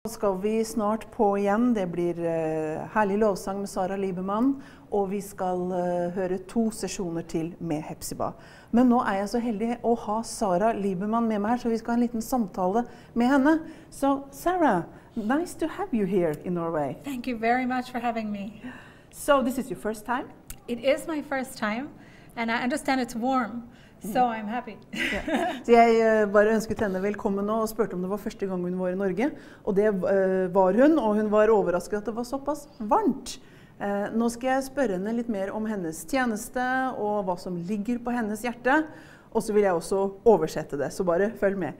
Skal vi snart på igjen. Det blir herlig lovsang med Sara Libermann, og vi skal høre 2 sesjoner til med Hepzibah. Men nå er jeg så heldig å ha Sara Libermann med meg her, så vi skal ha en liten samtale med henne. So, Sarah, nice to have you here in Norway. Thank you very much for having me. So, this is your first time? It is my first time, and I understand it's warm. So I'm happy. Ja. Så jeg bare ønsket henne velkommen nå og spurte om det var første gang hun var i Norge. Og det var hun, og hun var overrasket at det var såpass varmt. Nå skal jeg spørre henne litt mer om hennes tjeneste og hva som ligger på hennes hjerte. Og så vil jeg også oversette det, så bare følg med.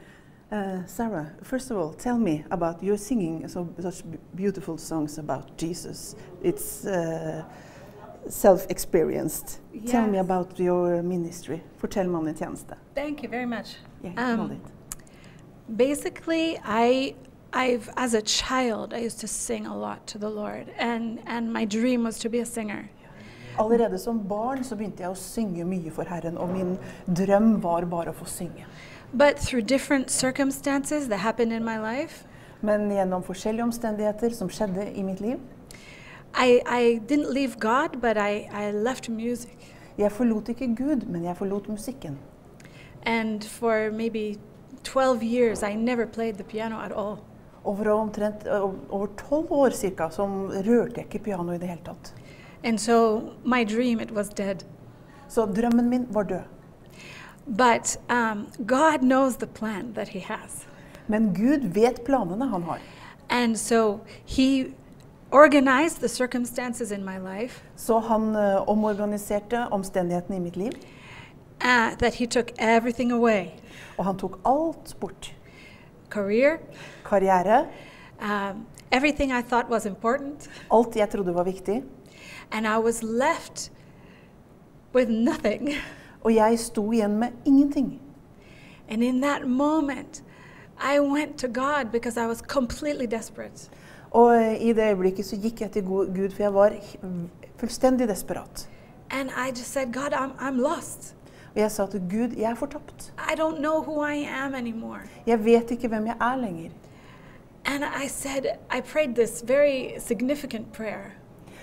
Sarah, first of all, tell me about your singing such beautiful songs about Jesus. It's self-experienced. Yes. Tell me about your ministry. Fortell meg om din tjeneste. Thank you very much. Yeah, basically, as a child, I used to sing a lot to the Lord, and my dream was to be a singer. Allerede som barn så begynte jeg å synge mye for Herren, og min drøm var bare å få synge. But through different circumstances that happened in my life, men gjennom forskjellige omstendigheter som skjedde i mitt liv, I didn't leave God, but I left music. Jeg forlot ikke Gud, men jeg forlot musikken. And for maybe 12 years, I never played the piano at all. Over 12 år cirka, som rørte jeg ikke piano i det hele tatt. And so my dream, it was dead. Så drømmen min var død. But God knows the plan that he has. Men Gud vet planene han har. And so he organized the circumstances in my life. Så han omorganiserte omstendighetene i mitt liv. That he took everything away. Og han tok alt bort. Career. Karriere. Everything I thought was important. Alt jeg trodde var viktig. And I was left with nothing. Og jeg sto igjen med ingenting. And in that moment, I went to God because I was completely desperate. Og i det øyeblikket så gikk jeg til Gud, for jeg var fullstendig desperat. And I just said, God, I'm lost. Og jeg sa til Gud, jeg er fortapt. I don't know who I am anymore. Jeg vet ikke hvem jeg er lenger. And I prayed this very significant prayer.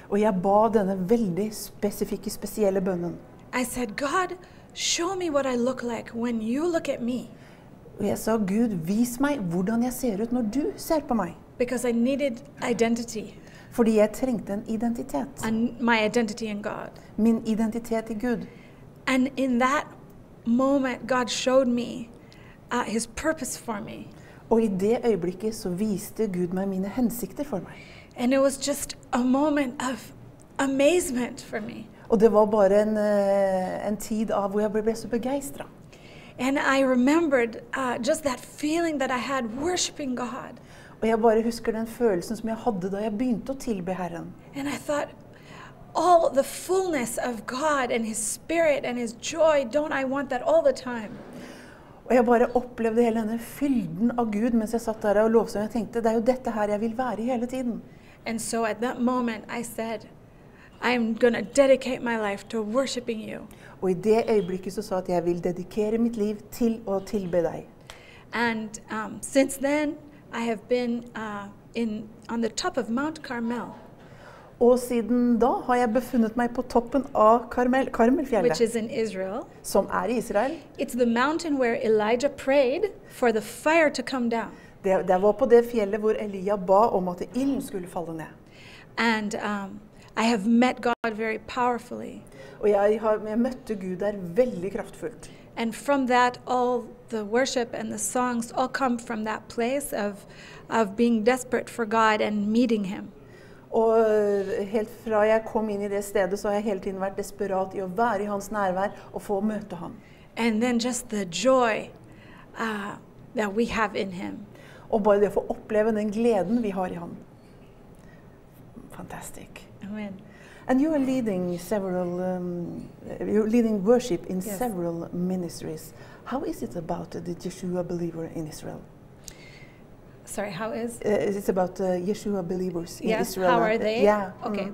Og jeg ba denne veldig spesifikke, spesielle bønnen. I said, God, show me what I look like when you look at me. Og jeg sa, Gud, vis meg hvordan jeg ser ut når du ser på meg. Because I needed identity. Fordi jeg trengte en identitet. And my identity in God. Min identitet i Gud. And in that moment, God showed me his purpose for me. Og i det øyeblikket så viste Gud meg mine hensikter for meg. And it was just a moment of amazement for me. Og det var bare en tid av hvor jeg ble så begeistret. And I remembered just that feeling that I had worshiping God. Og jeg bare husker den følelsen som jeg hadde da jeg begynte å tilbe Herren. And I thought, all the fullness of God and his spirit and his joy, don't I want that all the time? Og jeg bare opplevde hele denne fylden av Gud mens jeg satt der og lovsang. Jeg tenkte, det er jo dette her jeg vil være i hele tiden. And so at that moment I said, I'm going to dedicate my life to worshiping you. Og i det øyeblikket så sa jeg at jeg vil dedikere mitt liv til å tilbe deg. And since then, I have been on the top of Mount Carmel. Og siden da har jeg befunnet meg på toppen av Karmelfjellet. Which is in Israel. Som er i Israel. It's the mountain where Elijah prayed for the fire to come down. Det var på det fjellet hvor Elia ba om at ilden skulle falle ned. And I have met God very powerfully. Og jeg møtte Gud der veldig kraftfullt. And from that, all the worship and the songs all come from that place of being desperate for God and meeting him. Og helt fra jeg kom inn i det stedet, så har jeg hele tiden vært desperat i å være i hans nærvær og få møte ham. And then just the joy that we have in him. Og bare det å få oppleve den gleden vi har i ham. Fantastic. Amen. And you are leading you're leading worship in Yes. several ministries. How is it about the Yeshua believer in Israel? Sorry, how is? It's about Yeshua believers in Israel. How are they? Yeah. Okay.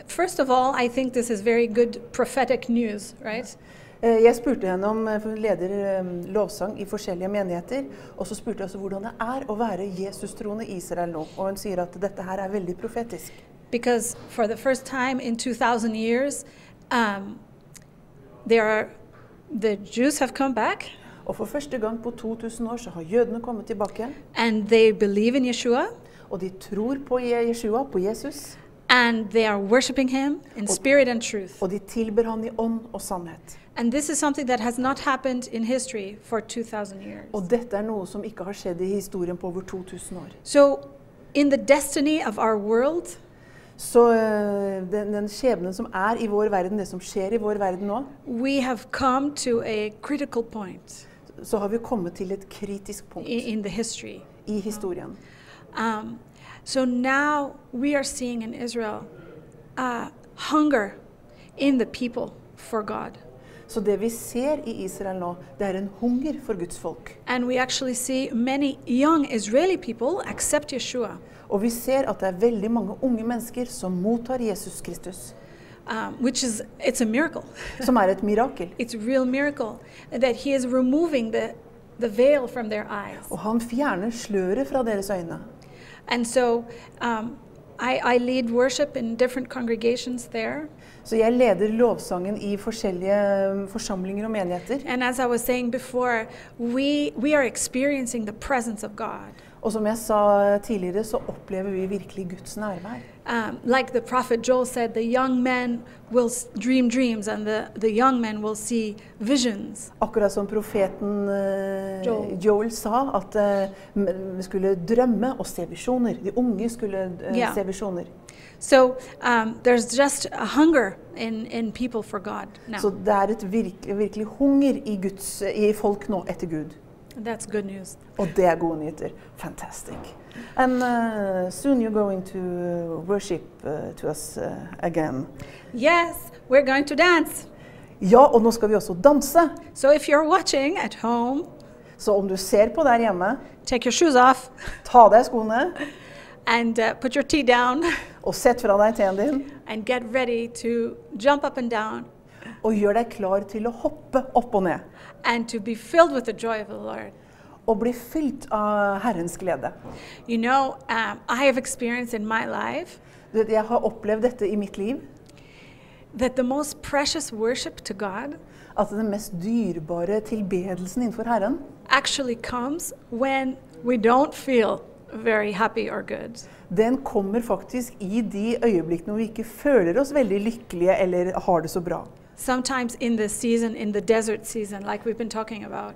First of all, I think this is very good prophetic news, right? Jeg spurte henne om, for hun leder lovsang i forskjellige menigheter, og så spurte jeg også hvordan det å være Jesus-troende i Israel nå. Og hun sier at dette her veldig profetisk. Because for the first time in 2,000 years, the Jews have come back. Og for første gang på 2000 år så har jødene kommet tilbake. And they believe in Yeshua. Og de tror på Yeshua, på Jesus. And they are worshiping him in spirit and truth. Og de tilber han i ånd og sannhet. And this is something that has not happened in history for 2,000 years. Og dette noe som ikke har skjedd i historien på over 2000 år. So, in the destiny of our world, så den skjebnen som i vår verden, det som skjer i vår verden nå, we have come to a critical point. Så har vi kommet til et kritisk punkt in the history. I historien. So now we are seeing in Israel hunger in the people for God. Så det vi ser i Israel nå, det en hunger for Guds folk. And we actually see many young Israeli people accept Yeshua. Og vi ser at det veldig mange unge mennesker som mottar Jesus Kristus. Which is, it's a miracle. Som et mirakel. It's a real miracle that he is removing the veil from their eyes. Og han fjerner sløret fra deres øyne. And so I lead worship in different congregations there. Så jeg leder lovsangen i forskjellige forsamlinger og menigheter. And as I was saying before, we are experiencing the presence of God. Og som jeg sa tidligere, så opplever vi virkelig Guds nærvær. Like the prophet Joel said, the young men will dream dreams and the young men will see visions. Akkurat som profeten Joel sa, at vi skulle drømme og se visjoner. De unge skulle se visjoner. So there's just a hunger in people for God now. Så det et virkelig hunger i folk nå etter Gud. That's good news. Og det gode nyheter. Fantastic. And soon you're going to worship to us again. Yes, we're going to dance. Ja, og nå skal vi også danse. So if you're watching at home, så om du ser på der hjemme, take your shoes off. Ta deg skoene. And put your tea down. Og sett fra deg teen din. And get ready to jump up and down. Og gjør deg klar til å hoppe opp og ned. And to be filled with the joy of the Lord. Og bli fylt av Herrens glede. You know, I have experienced in my life. Jeg har opplevd dette i mitt liv. That the most precious worship to God. At den mest dyrebare tilbedelsen innenfor Herren. Actually comes when we don't feel very happy or good. Den kommer faktisk i de øyeblikkene hvor vi ikke føler oss veldig lykkelige eller har det så bra. Sometimes in the season, in the desert season, like we've been talking about.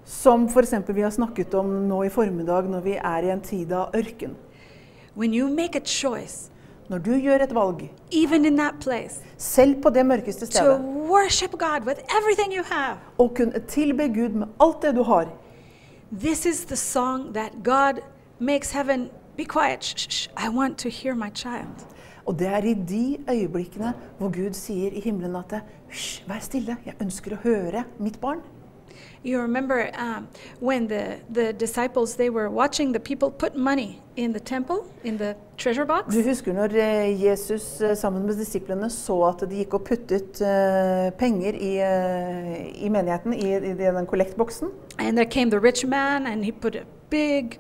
Som for eksempel vi har snakket om nå i formiddag når vi i en tid av ørken. When you make a choice. Når du gjør et valg. Even in that place. Selv på det mørkeste stedet. To worship God with everything you have. Og kunne tilbe Gud med alt det du har. This is the song that God makes heaven be quiet. Shh, shh, I want to hear my child. Og det i de øyeblikkene hvor Gud sier i himmelen at hysj, vær stille, jeg ønsker å høre mitt barn. You remember when the disciples, they were watching the people put money in the temple, in the treasure box? Du husker når Jesus sammen med disiplene så at de gikk og puttet penger i menigheten, i den kollektboksen? And there came the rich man and he put a big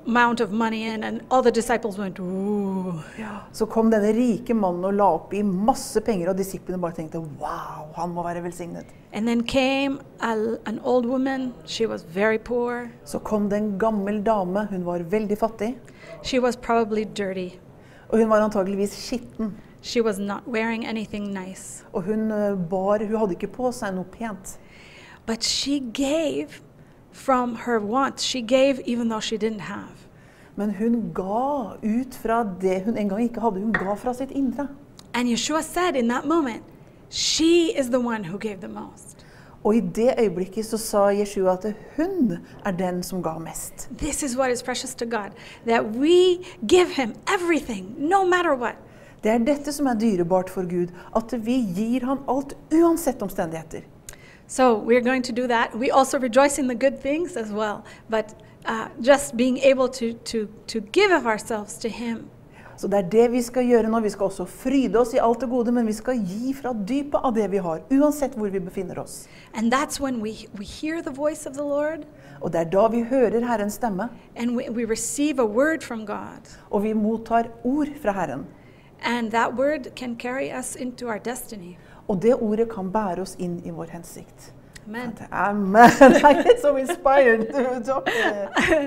amount of money in, and all the disciples went, ooh. Ja, så kom denne rike mannen og la opp i masse penger, og disiplene bare tenkte, wow, han må være velsignet. And then came an old woman. She was very poor. Så kom det en gammel dame, hun var veldig fattig. She was probably dirty. Og hun var antageligvis skitten. She was not wearing anything nice. Og hun hadde ikke på seg noe pent. But she gave from her wants. She gave even though she didn't have. Men hun ga ut fra det hun en gang ikke hadde. Hun ga fra sitt indre. And Yeshua said in that moment, she is the one who gave the most. Og i det øyeblikket så sa Yeshua at hun den som ga mest. This is what is precious to God, that we give him everything, no matter what. Det dette som dyrebart for Gud, at vi gir han alt uansett omstendigheter. So we're going to do that. We also rejoice in the good things as well, but just being able to give of ourselves to him. Så det det vi skal gjøre nå. Vi skal også fryde oss i alt det gode, men vi skal gi fra dypet av det vi har, uansett hvor vi befinner oss. And that's when we hear the voice of the Lord. Og det da vi hører Herrens stemme. And we receive a word from God. Og vi mottar ord fra Herren. And that word can carry us into our destiny. Og det ordet kan bære oss inn i vår hensikt. Amen. Amen. I get so inspired to talk.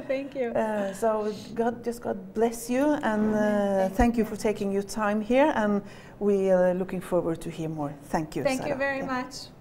Thank you. So God bless you, and thank you for taking your time here, and we are looking forward to hear more. Thank you, Thank you Sarah. very much.